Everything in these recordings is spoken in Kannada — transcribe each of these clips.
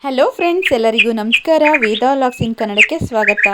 ಹಲೋ ಫ್ರೆಂಡ್ಸ್, ಎಲ್ಲರಿಗೂ ನಮಸ್ಕಾರ. ವೇದಾ ವ್ಲಾಗ್ಸ್ ಇನ್ ಕನ್ನಡಕ್ಕೆ ಸ್ವಾಗತ.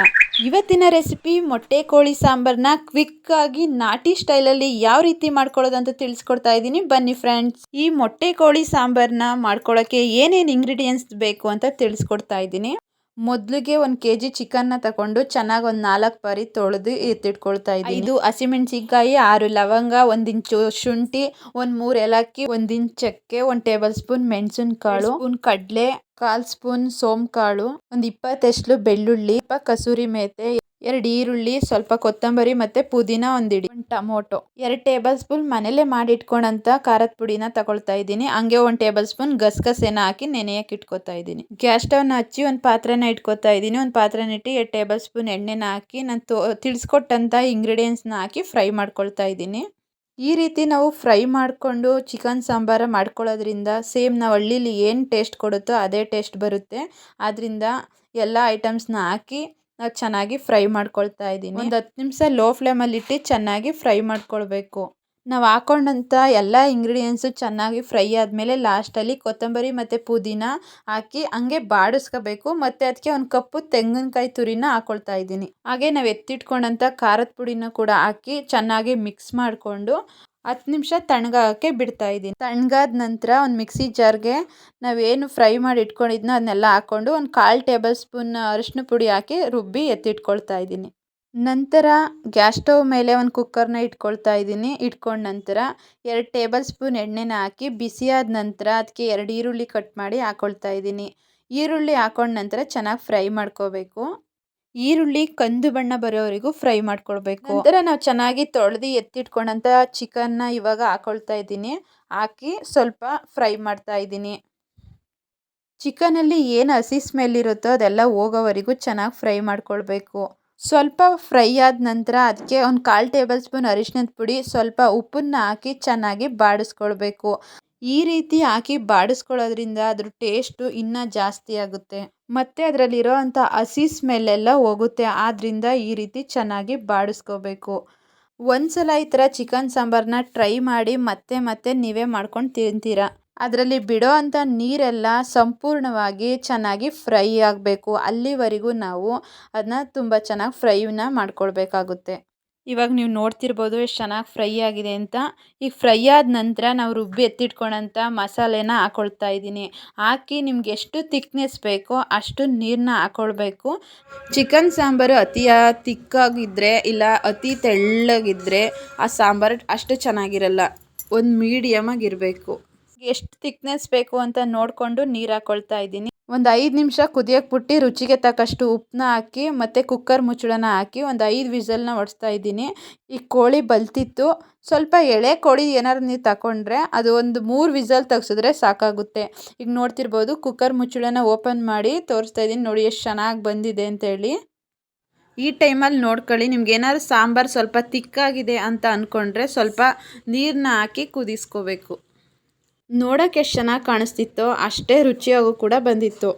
ಇವತ್ತಿನ ರೆಸಿಪಿ ಮೊಟ್ಟೆ ಕೋಳಿ ಸಾಂಬಾರನ್ನ ಕ್ವಿಕ್ಕಾಗಿ ನಾಟಿ ಸ್ಟೈಲಲ್ಲಿ ಯಾವ ರೀತಿ ಮಾಡ್ಕೊಳ್ಳೋದು ಅಂತ ತಿಳಿಸ್ಕೊಡ್ತಾ ಇದ್ದೀನಿ. ಬನ್ನಿ ಫ್ರೆಂಡ್ಸ್. ಈ ಮೊಟ್ಟೆ ಕೋಳಿ ಸಾಂಬಾರನ್ನ ಮಾಡ್ಕೊಳ್ಳೋಕ್ಕೆ ಏನೇನು ಇಂಗ್ರೀಡಿಯೆಂಟ್ಸ್ ಬೇಕು ಅಂತ ತಿಳಿಸ್ಕೊಡ್ತಾ ಇದ್ದೀನಿ. ಮೊದಲಿಗೆ 1 kg ಚಿಕನ್ನ ತಗೊಂಡು ಚೆನ್ನಾಗಿ ಒಂದು 4 ಬಾರಿ ತೊಳೆದು ಎತ್ತಿಟ್ಕೊಳ್ತಾ ಇದ್ದೀನಿ. 5 ಹಸಿಮೆಣಸಿನ್ಕಾಯಿ, 6 ಲವಂಗ, 1 ಇಂಚು ಶುಂಠಿ, 3 ಏಲಕ್ಕಿ, 1 ಇಂಚ್ ಚಕ್ಕೆ, 1 ಟೇಬಲ್ ಸ್ಪೂನ್ ಮೆಣಸಿನ ಕಾಳು, 1 ಸ್ಪೂನ್ ಕಡಲೆ, 1/4 ಸ್ಪೂನ್ ಸೋಂಪು ಕಾಳು, 20 ಎಸಳು ಬೆಳ್ಳುಳ್ಳಿ, ಕಸೂರಿ ಮೇಥಿ, 2 ಈರುಳ್ಳಿ, ಸ್ವಲ್ಪ ಕೊತ್ತಂಬರಿ ಮತ್ತೆ ಪುದೀನ, 1 ಟೊಮೊಟೊ, 2 ಟೇಬಲ್ ಸ್ಪೂನ್ ಮನೇಲೆ ಮಾಡಿಟ್ಕೊಂಡಂತ ಖಾರದ ಪುಡಿನ ತಗೊಳ್ತಾ ಇದ್ದೀನಿ. ಹಂಗೆ 1 ಟೇಬಲ್ ಸ್ಪೂನ್ ಗಸಗಸೆನ ಹಾಕಿ ನೆನೆಯಕ್ಕೆ ಇಟ್ಕೊತಾ ಇದ್ದೀನಿ. ಗ್ಯಾಸ್ ಸ್ಟವ್ನ ಹಚ್ಚಿ ಒಂದು ಪಾತ್ರೆನ ಇಟ್ಕೊತಾ ಇದ್ದೀನಿ. ಒಂದು ಪಾತ್ರೆನ ಇಟ್ಟು 2 ಟೇಬಲ್ ಸ್ಪೂನ್ ಎಣ್ಣೆನ ಹಾಕಿ ನಾನು ತಿಳಿಸ್ಕೊಟ್ಟಂತ ಇಂಗ್ರೀಡಿಯೆಂಟ್ಸ್ನ ಹಾಕಿ ಫ್ರೈ ಮಾಡ್ಕೊಳ್ತಾ ಇದ್ದೀನಿ. ಈ ರೀತಿ ನಾವು ಫ್ರೈ ಮಾಡಿಕೊಂಡು ಚಿಕನ್ ಸಾಂಬಾರ ಮಾಡ್ಕೊಳ್ಳೋದ್ರಿಂದ ಸೇಮ್ ನಾವು ಹಳ್ಳಿಲಿ ಏನು ಟೇಸ್ಟ್ ಕೊಡುತ್ತೋ ಅದೇ ಟೇಸ್ಟ್ ಬರುತ್ತೆ. ಆದ್ದರಿಂದ ಎಲ್ಲ ಐಟಮ್ಸ್ನ ಹಾಕಿ ನಾವು ಚೆನ್ನಾಗಿ ಫ್ರೈ ಮಾಡ್ಕೊಳ್ತಾ ಇದ್ದೀನಿ. ಒಂದು 10 ನಿಮಿಷ ಲೋ ಫ್ಲೇಮಲ್ಲಿ ಇಟ್ಟು ಚೆನ್ನಾಗಿ ಫ್ರೈ ಮಾಡ್ಕೊಳ್ಬೇಕು. ನಾವು ಹಾಕೊಂಡಂಥ ಎಲ್ಲ ಇಂಗ್ರೀಡಿಯೆಂಟ್ಸು ಚೆನ್ನಾಗಿ ಫ್ರೈ ಆದಮೇಲೆ ಲಾಸ್ಟಲ್ಲಿ ಕೊತ್ತಂಬರಿ ಮತ್ತು ಪುದೀನ ಹಾಕಿ ಹಂಗೆ ಬಾಡಿಸ್ಕೋಬೇಕು. ಮತ್ತು ಅದಕ್ಕೆ 1 ಕಪ್ಪು ತೆಂಗಿನಕಾಯಿ ತುರಿನ ಹಾಕ್ಕೊಳ್ತಾ ಇದ್ದೀನಿ. ಹಾಗೆ ನಾವು ಎತ್ತಿಟ್ಕೊಂಡಂಥ ಖಾರದ ಪುಡಿನ ಕೂಡ ಹಾಕಿ ಚೆನ್ನಾಗಿ ಮಿಕ್ಸ್ ಮಾಡಿಕೊಂಡು 10 ನಿಮಿಷ ತಣ್ಣಗಾಗೋಕ್ಕೆ ಬಿಡ್ತಾ ಇದ್ದೀನಿ. ತಣ್ಣಗಾದ ನಂತರ ಒಂದು ಮಿಕ್ಸಿ ಜಾರ್ಗೆ ನಾವೇನು ಫ್ರೈ ಮಾಡಿ ಇಟ್ಕೊಂಡಿದ್ನೋ ಅದನ್ನೆಲ್ಲ ಹಾಕ್ಕೊಂಡು 1/4 ಟೇಬಲ್ ಸ್ಪೂನ್ ಅರಿಶಿನ ಪುಡಿ ಹಾಕಿ ರುಬ್ಬಿ ಎತ್ತಿಟ್ಕೊಳ್ತಾ ಇದ್ದೀನಿ. ನಂತರ ಗ್ಯಾಸ್ ಸ್ಟವ್ ಮೇಲೆ ಒಂದು ಕುಕ್ಕರ್ನ ಇಟ್ಕೊಳ್ತಾ ಇದ್ದೀನಿ. ಇಟ್ಕೊಂಡ ನಂತರ 2 ಟೇಬಲ್ ಸ್ಪೂನ್ ಎಣ್ಣೆನ ಹಾಕಿ ಬಿಸಿಯಾದ ನಂತರ ಅದಕ್ಕೆ 2 ಈರುಳ್ಳಿ ಕಟ್ ಮಾಡಿ ಹಾಕ್ಕೊಳ್ತಾ ಇದ್ದೀನಿ. ಈರುಳ್ಳಿ ಹಾಕೊಂಡ ನಂತರ ಚೆನ್ನಾಗಿ ಫ್ರೈ ಮಾಡ್ಕೋಬೇಕು. ಈರುಳ್ಳಿ ಕಂದು ಬಣ್ಣ ಬರೋವರೆಗೂ ಫ್ರೈ ಮಾಡ್ಕೊಳ್ಬೇಕು. ನಂತರ ನಾವು ಚೆನ್ನಾಗಿ ತೊಳೆದು ಎತ್ತಿಟ್ಕೊಂಡಂಥ ಚಿಕನ್ನ ಇವಾಗ ಹಾಕ್ಕೊಳ್ತಾ ಇದ್ದೀನಿ. ಹಾಕಿ ಸ್ವಲ್ಪ ಫ್ರೈ ಮಾಡ್ತಾ ಇದ್ದೀನಿ. ಚಿಕನಲ್ಲಿ ಏನು ಹಸಿ ಸ್ಮೆಲ್ ಇರುತ್ತೋ ಅದೆಲ್ಲ ಹೋಗೋವರೆಗೂ ಚೆನ್ನಾಗಿ ಫ್ರೈ ಮಾಡ್ಕೊಳ್ಬೇಕು. ಸ್ವಲ್ಪ ಫ್ರೈ ಆದ ನಂತರ ಅದಕ್ಕೆ 1/4 ಟೇಬಲ್ ಸ್ಪೂನ್ ಅರಿಶಿಣದ ಪುಡಿ, ಸ್ವಲ್ಪ ಉಪ್ಪನ್ನ ಹಾಕಿ ಚೆನ್ನಾಗಿ ಬಾಡಿಸ್ಕೊಳ್ಬೇಕು. ಈ ರೀತಿ ಹಾಕಿ ಬಾಡಿಸ್ಕೊಳ್ಳೋದ್ರಿಂದ ಅದ್ರ ಟೇಸ್ಟು ಇನ್ನೂ ಜಾಸ್ತಿ ಆಗುತ್ತೆ. ಮತ್ತು ಅದರಲ್ಲಿರೋ ಅಂಥ ಹಸಿ ಸ್ಮೆಲ್ಲೆಲ್ಲ ಹೋಗುತ್ತೆ. ಆದ್ದರಿಂದ ಈ ರೀತಿ ಚೆನ್ನಾಗಿ ಬಾಡಿಸ್ಕೋಬೇಕು. ಒಂದ್ಸಲ ಈ ಥರ ಚಿಕನ್ ಸಾಂಬಾರನ್ನ ಟ್ರೈ ಮಾಡಿ ಮತ್ತೆ ಮತ್ತೆ ನೀವೇ ಮಾಡ್ಕೊಂಡು ತಿಂತೀರಾ. ಅದರಲ್ಲಿ ಬಿಡೋ ಅಂಥ ನೀರೆಲ್ಲ ಸಂಪೂರ್ಣವಾಗಿ ಚೆನ್ನಾಗಿ ಫ್ರೈ ಆಗಬೇಕು. ಅಲ್ಲಿವರೆಗೂ ನಾವು ಅದನ್ನ ತುಂಬ ಚೆನ್ನಾಗಿ ಫ್ರೈನ ಮಾಡ್ಕೊಳ್ಬೇಕಾಗುತ್ತೆ. ಇವಾಗ ನೀವು ನೋಡ್ತಿರ್ಬೋದು ಎಷ್ಟು ಚೆನ್ನಾಗಿ ಫ್ರೈ ಆಗಿದೆ ಅಂತ. ಈಗ ಫ್ರೈ ಆದ ನಂತರ ನಾವು ರುಬ್ಬಿ ಎತ್ತಿಟ್ಕೊಂಡಂಥ ಮಸಾಲೆನ ಹಾಕ್ಕೊಳ್ತಾ ಇದ್ದೀನಿ. ಹಾಕಿ ನಿಮ್ಗೆ ಎಷ್ಟು ತಿಕ್ನೆಸ್ ಬೇಕೋ ಅಷ್ಟು ನೀರನ್ನ ಹಾಕ್ಕೊಳ್ಬೇಕು. ಚಿಕನ್ ಸಾಂಬಾರು ಅತಿ ತಿಕ್ಕಾಗಿದ್ದರೆ ಇಲ್ಲ ಅತಿ ತೆಳ್ಳಗಿದ್ದರೆ ಆ ಸಾಂಬಾರು ಅಷ್ಟು ಚೆನ್ನಾಗಿರಲ್ಲ. ಒಂದು ಮೀಡಿಯಮಾಗಿರಬೇಕು. ಎಷ್ಟು ತಿಕ್ನೆಸ್ ಬೇಕು ಅಂತ ನೋಡಿಕೊಂಡು ನೀರು ಹಾಕ್ಕೊಳ್ತಾ ಇದ್ದೀನಿ. ಒಂದು 5 ನಿಮಿಷ ಕುದಿಯೋಕೆ ಬಿಟ್ಟು ರುಚಿಗೆ ತಕ್ಕಷ್ಟು ಉಪ್ಪನ್ನ ಹಾಕಿ ಮತ್ತು ಕುಕ್ಕರ್ ಮುಚ್ಚಳನ ಹಾಕಿ ಒಂದು 5 ವಿಸಲ್ನ ಹೊಡಿಸ್ತಾ ಇದ್ದೀನಿ. ಈ ಕೋಳಿ ಬಲ್ತಿತ್ತು. ಸ್ವಲ್ಪ ಎಳೆ ಕೋಳಿ ಏನಾದ್ರು ನೀವು ತಗೊಂಡ್ರೆ ಅದು ಒಂದು 3 ವಿಸಲ್ ತೆಗ್ಸಿದ್ರೆ ಸಾಕಾಗುತ್ತೆ. ಈಗ ನೋಡ್ತಿರ್ಬೋದು ಕುಕ್ಕರ್ ಮುಚ್ಚಳನ ಓಪನ್ ಮಾಡಿ ತೋರಿಸ್ತಾ ಇದ್ದೀನಿ. ನೋಡಿ ಎಷ್ಟು ಚೆನ್ನಾಗಿ ಬಂದಿದೆ ಅಂತೇಳಿ. ಈ ಟೈಮಲ್ಲಿ ನೋಡ್ಕೊಳ್ಳಿ, ನಿಮ್ಗೆ ಏನಾದ್ರು ಸಾಂಬಾರು ಸ್ವಲ್ಪ ತಿಕ್ಕಾಗಿದೆ ಅಂತ ಅಂದ್ಕೊಂಡ್ರೆ ಸ್ವಲ್ಪ ನೀರನ್ನ ಹಾಕಿ ಕುದಿಸ್ಕೋಬೇಕು. ನೋಡೋಕ್ಕೆ ಎಷ್ಟು ಚೆನ್ನಾಗಿ ಕಾಣಿಸ್ತಿತ್ತೋ ಅಷ್ಟೇ ರುಚಿಯಾಗೂ ಕೂಡ ಬಂದಿತ್ತು.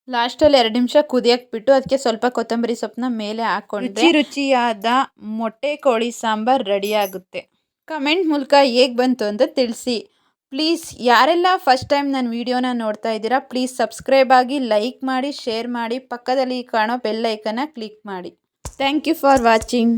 ಲಾಸ್ಟಲ್ಲಿ 2 ನಿಮಿಷ ಕುದಿಯೋಕೆ ಬಿಟ್ಟು ಅದಕ್ಕೆ ಸ್ವಲ್ಪ ಕೊತ್ತಂಬರಿ ಸೊಪ್ಪನ್ನ ಮೇಲೆ ಹಾಕ್ಕೊಂಡ್ರೆ ರುಚಿಯಾದ ಮೊಟ್ಟೆ ಕೋಳಿ ಸಾಂಬಾರು ರೆಡಿ ಆಗುತ್ತೆ. ಕಮೆಂಟ್ ಮೂಲಕ ಹೇಗೆ ಬಂತು ಅಂತ ತಿಳಿಸಿ. ಪ್ಲೀಸ್ ಯಾರೆಲ್ಲ ಫಸ್ಟ್ ಟೈಮ್ ನನ್ನ ವಿಡಿಯೋನ ನೋಡ್ತಾ ಇದ್ದೀರಾ ಪ್ಲೀಸ್ ಸಬ್ಸ್ಕ್ರೈಬ್ ಆಗಿ, ಲೈಕ್ ಮಾಡಿ, ಶೇರ್ ಮಾಡಿ, ಪಕ್ಕದಲ್ಲಿ ಕಾಣೋ ಬೆಲ್ ಐಕನ್ನ ಕ್ಲಿಕ್ ಮಾಡಿ. Thank you for watching.